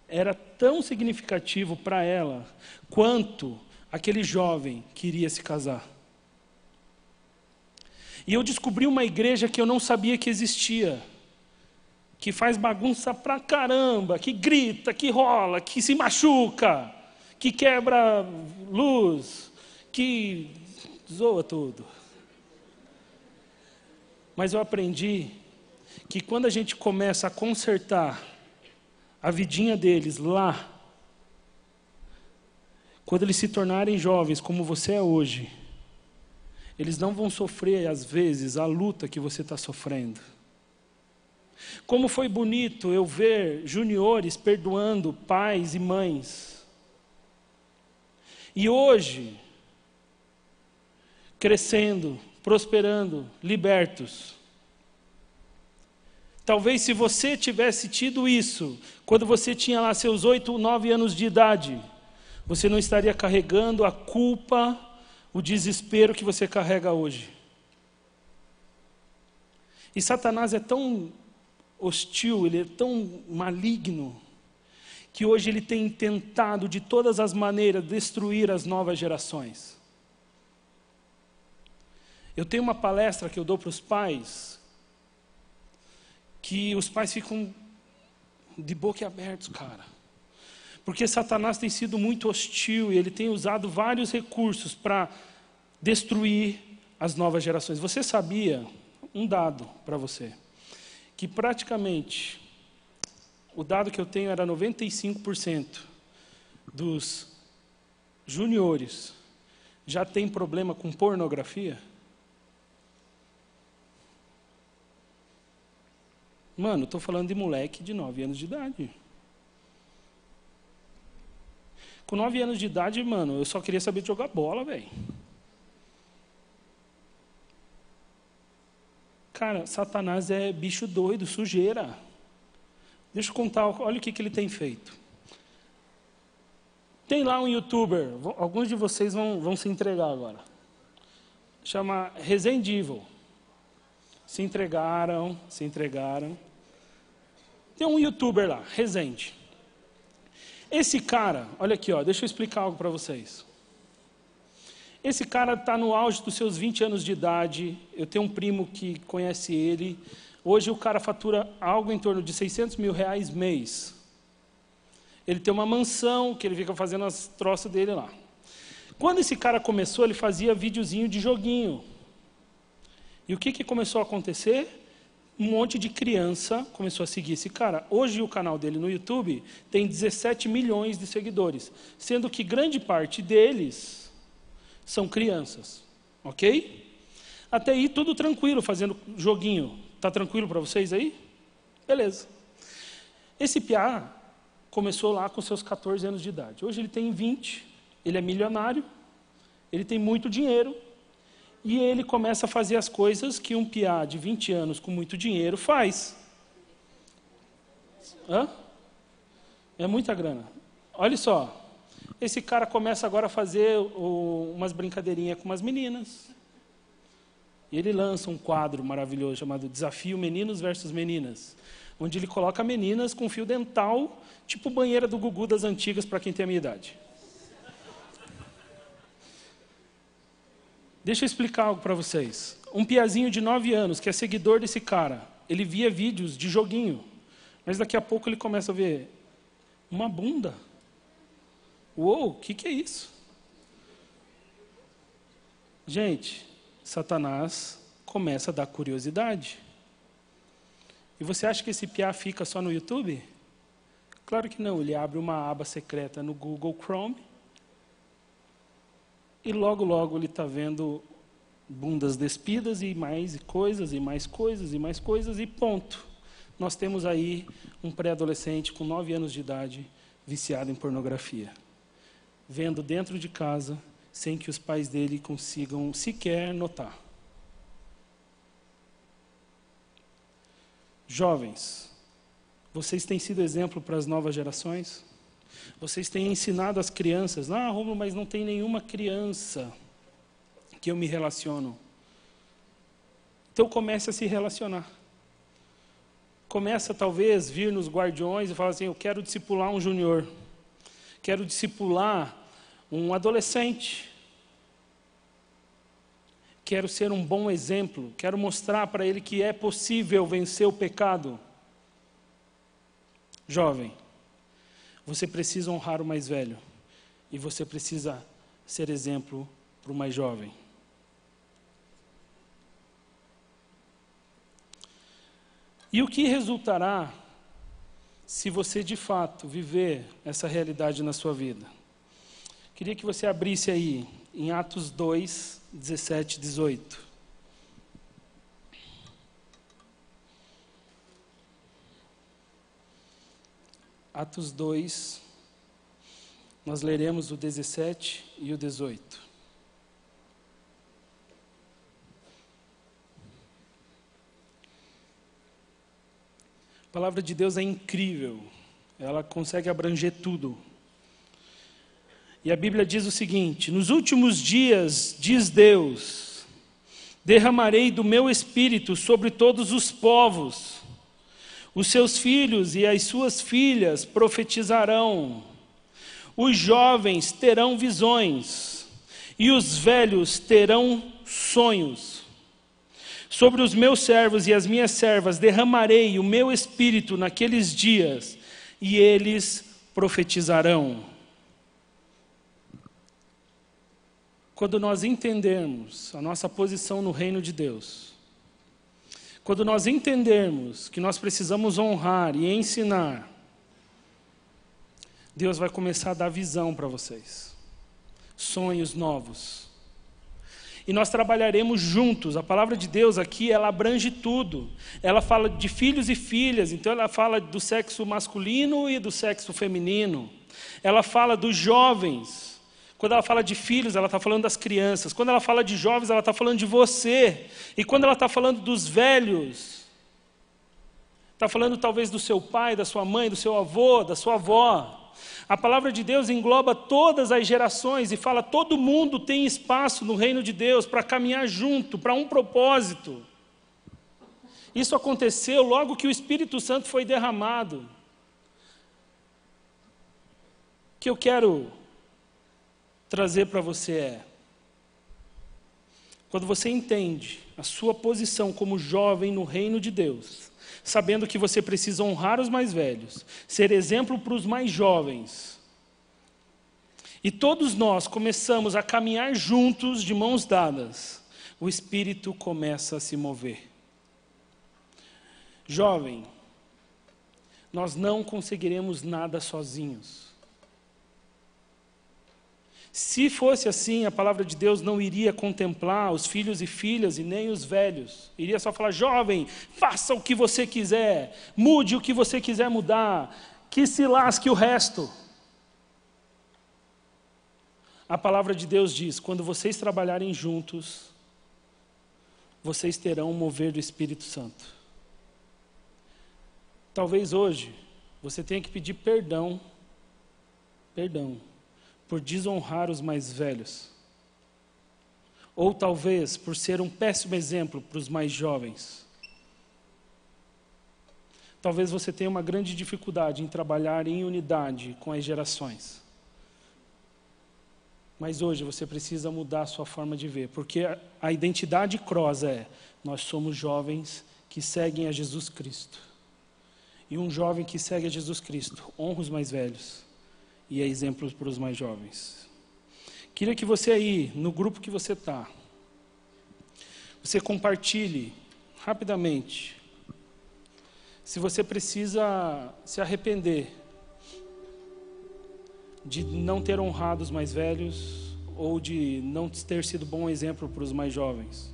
era tão significativo para ela quanto aquele jovem que iria se casar. E eu descobri uma igreja que eu não sabia que existia, que faz bagunça pra caramba, que grita, que rola, que se machuca, que quebra luz, que zoa tudo. Mas eu aprendi que quando a gente começa a consertar a vidinha deles lá, quando eles se tornarem jovens como você é hoje, eles não vão sofrer, às vezes, a luta que você está sofrendo. Como foi bonito eu ver juniores perdoando pais e mães. E hoje, crescendo, prosperando, libertos. Talvez se você tivesse tido isso, quando você tinha lá seus 8, 9 anos de idade, você não estaria carregando a culpa, o desespero que você carrega hoje. E Satanás é tão hostil, ele é tão maligno, que hoje ele tem tentado de todas as maneiras destruir as novas gerações. Eu tenho uma palestra que eu dou para os pais, que os pais ficam de boca abertos, cara. Porque Satanás tem sido muito hostil e ele tem usado vários recursos para destruir as novas gerações. Você sabia, um dado para você, que praticamente, o dado que eu tenho era 95% dos juniores já tem problema com pornografia? Mano, estou falando de moleque de 9 anos de idade. Com 9 anos de idade, mano, eu só queria saber de jogar bola, velho. Cara, Satanás é bicho doido, sujeira. Deixa eu contar, olha o que ele tem feito. Tem lá um youtuber, alguns de vocês vão se entregar agora. Chama Resendível. Se entregaram. Tem um youtuber lá, Resende. Esse cara, olha aqui, ó, deixa eu explicar algo para vocês. Esse cara está no auge dos seus 20 anos de idade. Eu tenho um primo que conhece ele. Hoje o cara fatura algo em torno de R$600 mil mês. Ele tem uma mansão que ele fica fazendo as troças dele lá. Quando esse cara começou, ele fazia videozinho de joguinho. E o que começou a acontecer? Um monte de criança começou a seguir esse cara. Hoje o canal dele no YouTube tem 17 milhões de seguidores, sendo que grande parte deles são crianças, ok? Até aí tudo tranquilo, fazendo joguinho. Tá tranquilo para vocês aí? Beleza. Esse piá começou lá com seus 14 anos de idade. Hoje ele tem 20, ele é milionário, ele tem muito dinheiro, e ele começa a fazer as coisas que um piá de 20 anos com muito dinheiro faz. Hã? É muita grana. Olha só, esse cara começa agora a fazer umas brincadeirinhas com umas meninas. E ele lança um quadro maravilhoso chamado Desafio Meninos versus Meninas, onde ele coloca meninas com fio dental, tipo banheira do Gugu das antigas, para quem tem a minha idade. Deixa eu explicar algo para vocês. Um piazinho de 9 anos, que é seguidor desse cara, ele via vídeos de joguinho, mas daqui a pouco ele começa a ver uma bunda. Uou, o que é isso? Gente, Satanás começa a dar curiosidade. E você acha que esse piá fica só no YouTube? Claro que não, ele abre uma aba secreta no Google Chrome, e logo, logo ele está vendo bundas despidas e mais coisas, e mais coisas, e mais coisas, e ponto. Nós temos aí um pré-adolescente com 9 anos de idade, viciado em pornografia. Vendo dentro de casa, sem que os pais dele consigam sequer notar. Jovens, vocês têm sido exemplo para as novas gerações? Vocês têm ensinado as crianças, Rômulo, mas não tem nenhuma criança que eu me relaciono. Então comece a se relacionar. Começa talvez vir nos guardiões e falar assim, eu quero discipular um júnior, quero discipular um adolescente, quero ser um bom exemplo, quero mostrar para ele que é possível vencer o pecado. Jovem, você precisa honrar o mais velho e você precisa ser exemplo para o mais jovem. E o que resultará se você de fato viver essa realidade na sua vida? Queria que você abrisse aí em Atos 2, 17 e 18. Atos 2, nós leremos o 17 e o 18. A palavra de Deus é incrível, ela consegue abranger tudo. E a Bíblia diz o seguinte: nos últimos dias, diz Deus, derramarei do meu espírito sobre todos os povos. Os seus filhos e as suas filhas profetizarão. Os jovens terão visões e os velhos terão sonhos. Sobre os meus servos e as minhas servas derramarei o meu espírito naqueles dias e eles profetizarão. Quando nós entendermos a nossa posição no reino de Deus, quando nós entendermos que nós precisamos honrar e ensinar, Deus vai começar a dar visão para vocês, sonhos novos. E nós trabalharemos juntos. A palavra de Deus aqui, ela abrange tudo. Ela fala de filhos e filhas, então ela fala do sexo masculino e do sexo feminino. Ela fala dos jovens. Quando ela fala de filhos, ela está falando das crianças. Quando ela fala de jovens, ela está falando de você. E quando ela está falando dos velhos, está falando talvez do seu pai, da sua mãe, do seu avô, da sua avó. A palavra de Deus engloba todas as gerações e fala: todo mundo tem espaço no reino de Deus para caminhar junto, para um propósito. Isso aconteceu logo que o Espírito Santo foi derramado. O que eu quero trazer para você é: quando você entende a sua posição como jovem no reino de Deus, sabendo que você precisa honrar os mais velhos, ser exemplo para os mais jovens, e todos nós começamos a caminhar juntos, de mãos dadas, o Espírito começa a se mover. Jovem, nós não conseguiremos nada sozinhos. Se fosse assim, a palavra de Deus não iria contemplar os filhos e filhas e nem os velhos. Iria só falar: jovem, faça o que você quiser, mude o que você quiser mudar, que se lasque o resto. A palavra de Deus diz: quando vocês trabalharem juntos, vocês terão o mover do Espírito Santo. Talvez hoje você tenha que pedir perdão por desonrar os mais velhos. Ou talvez por ser um péssimo exemplo para os mais jovens. Talvez você tenha uma grande dificuldade em trabalhar em unidade com as gerações. Mas hoje você precisa mudar a sua forma de ver, porque a identidade cross é: nós somos jovens que seguem a Jesus Cristo. E um jovem que segue a Jesus Cristo honra os mais velhos e é exemplo para os mais jovens. Queria que você aí, no grupo que você está, você compartilhe rapidamente se você precisa se arrepender de não ter honrado os mais velhos ou de não ter sido bom exemplo para os mais jovens.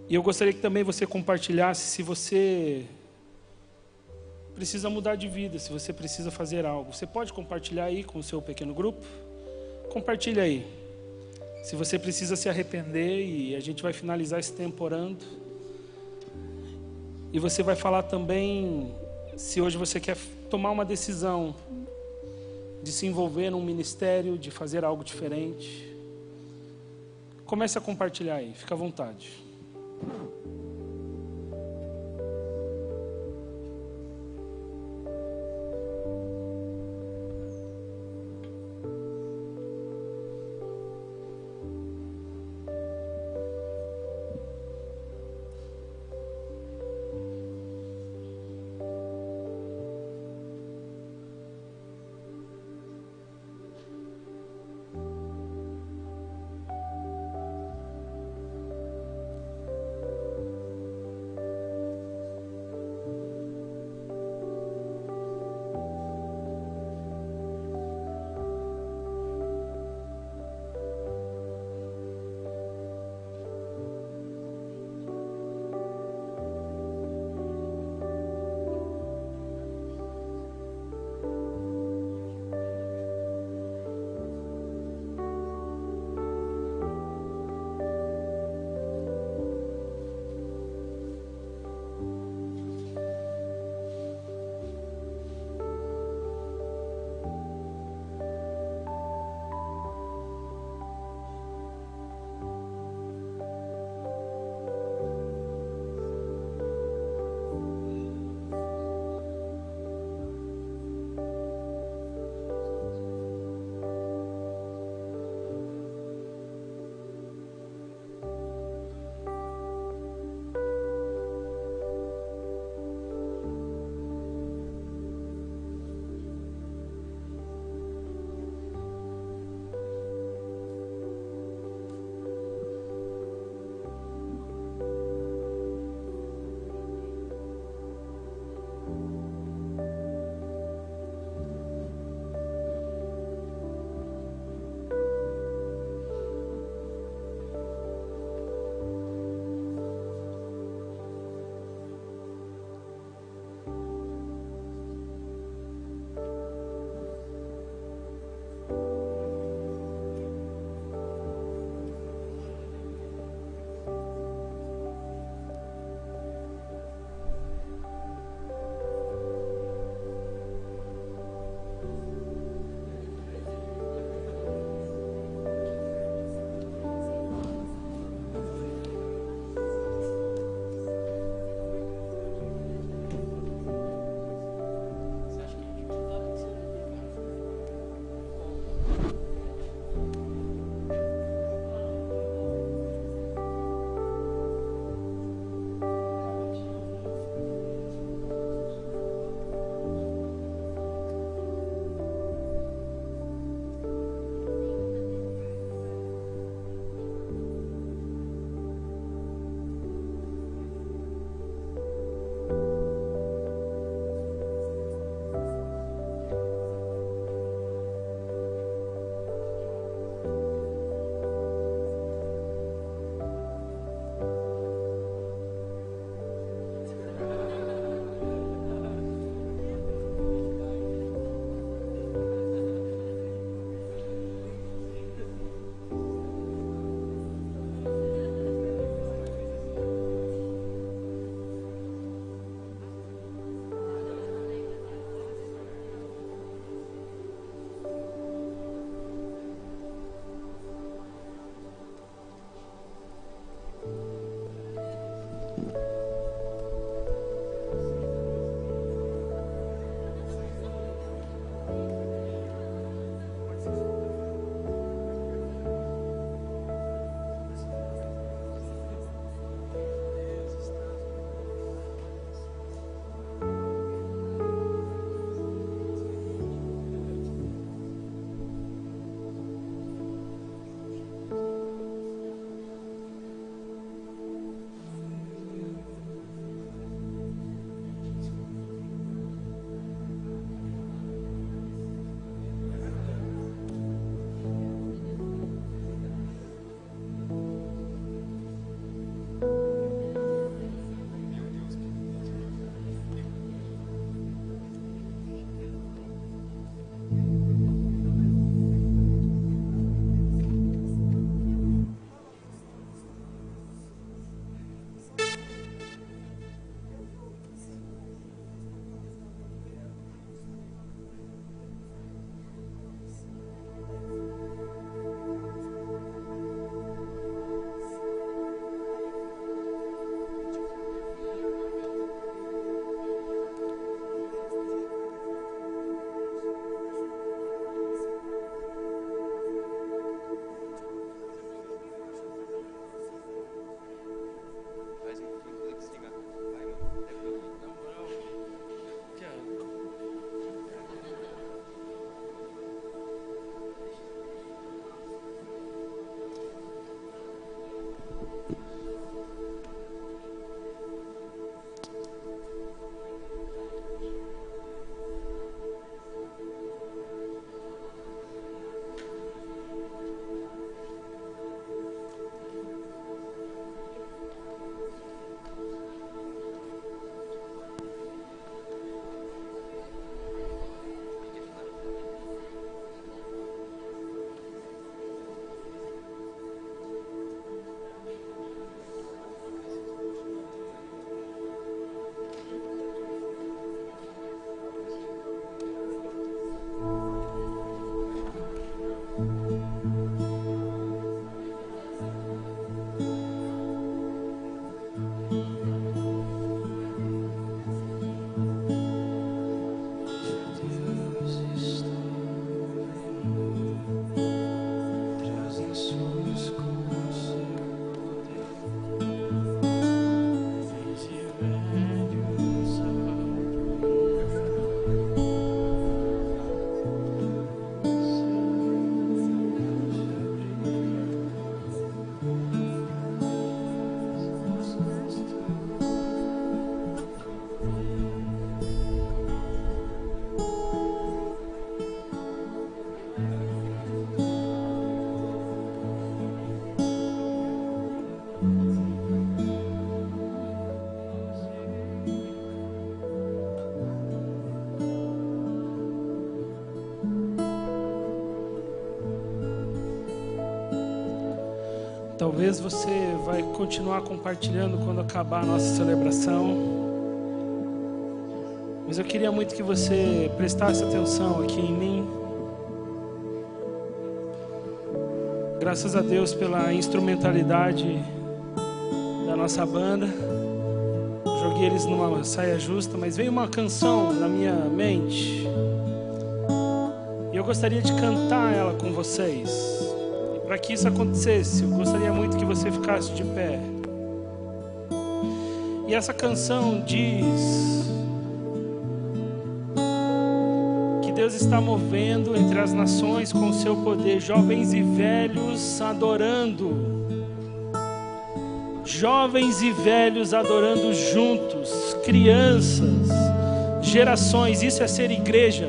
E eu gostaria que também você compartilhasse se você precisa mudar de vida, se você precisa fazer algo. Você pode compartilhar aí com o seu pequeno grupo? Compartilha aí. Se você precisa se arrepender, e a gente vai finalizar esse tempo orando. E você vai falar também se hoje você quer tomar uma decisão de se envolver num ministério, de fazer algo diferente. Comece a compartilhar aí, fica à vontade. Talvez você vai continuar compartilhando quando acabar a nossa celebração. Mas eu queria muito que você prestasse atenção aqui em mim. Graças a Deus pela instrumentalidade da nossa banda. Joguei eles numa saia justa, mas veio uma canção na minha mente. E eu gostaria de cantar ela com vocês. E para que isso acontecesse, eu gostaria muito que você ficasse de pé. E essa canção diz que Deus está movendo entre as nações com o seu poder, jovens e velhos adorando. Jovens e velhos adorando juntos, crianças, gerações. Isso é ser igreja.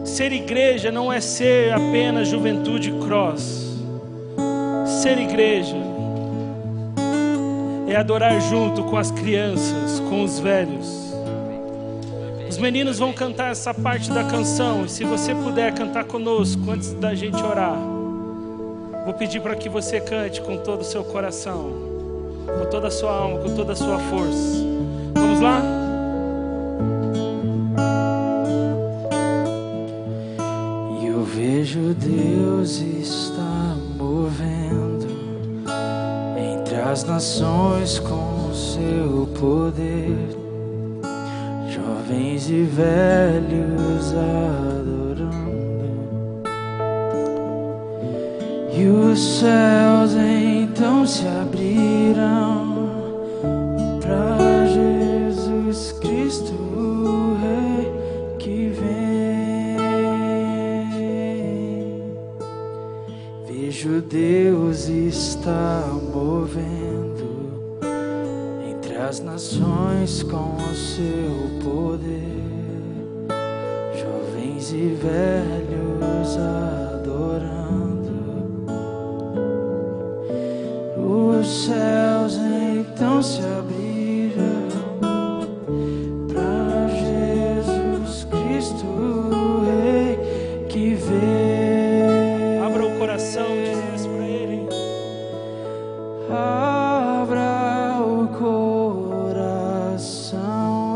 Ser igreja não é ser apenas juventude cross. Ser igreja é adorar junto com as crianças, com os velhos. Os meninos vão cantar essa parte da canção. E se você puder cantar conosco antes da gente orar, vou pedir para que você cante com todo o seu coração, com toda a sua alma, com toda a sua força. Vamos lá? Eu vejo Deus está movendo entre as nações com o seu poder, jovens e velhos adorando, e os céus então se abrirão para Jesus Cristo, o Rei que vem. Vejo Deus está movendo entre as nações com o seu poder, jovens e velhos adorando. Os céus então se abrirão para Jesus Cristo, o Rei que vem. Abra o coração, diz isso para Ele. Abra o coração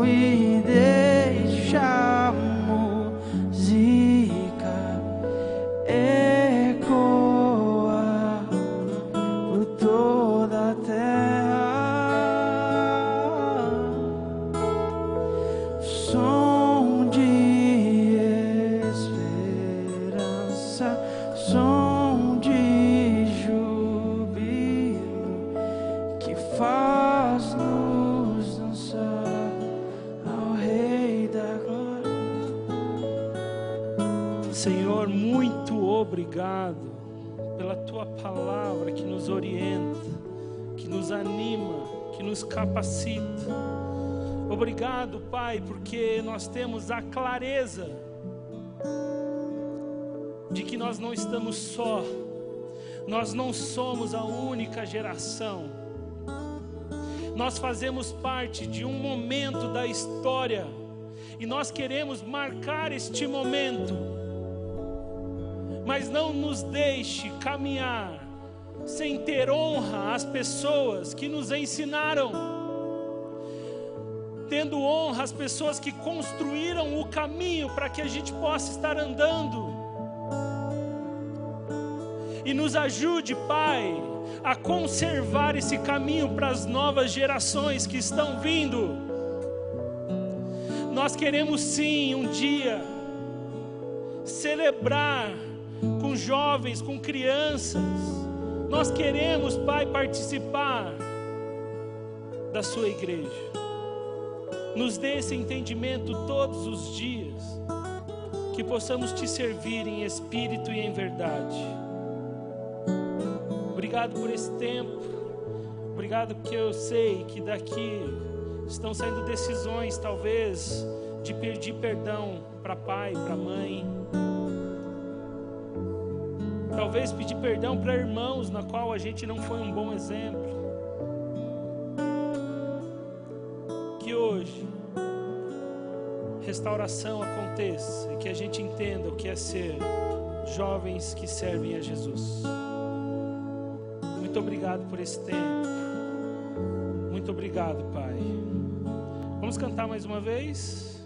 e deixa a música ecoar por toda a terra. Som de esperança, som de júbilo que faz-nos dançar ao Rei da Glória. Senhor, muito obrigado pela Tua palavra que nos orienta, que nos anima, que nos capacita. Obrigado, Pai, porque nós temos a clareza de que nós não estamos só. Nós não somos a única geração. Nós fazemos parte de um momento da história e nós queremos marcar este momento. Mas não nos deixe caminhar sem ter honra às pessoas que nos ensinaram, tendo honra às pessoas que construíram o caminho para que a gente possa estar andando. E nos ajude, Pai, a conservar esse caminho para as novas gerações que estão vindo. Nós queremos sim um dia celebrar com jovens, com crianças. Nós queremos, Pai, participar da sua igreja. Nos dê esse entendimento todos os dias, que possamos te servir em espírito e em verdade. Obrigado por esse tempo. Obrigado porque eu sei que daqui estão saindo decisões, talvez, de pedir perdão para pai, para mãe. Talvez pedir perdão para irmãos na qual a gente não foi um bom exemplo. Que hoje restauração aconteça e que a gente entenda o que é ser jovens que servem a Jesus. Muito obrigado por esse tempo. Muito obrigado, Pai. Vamos cantar mais uma vez?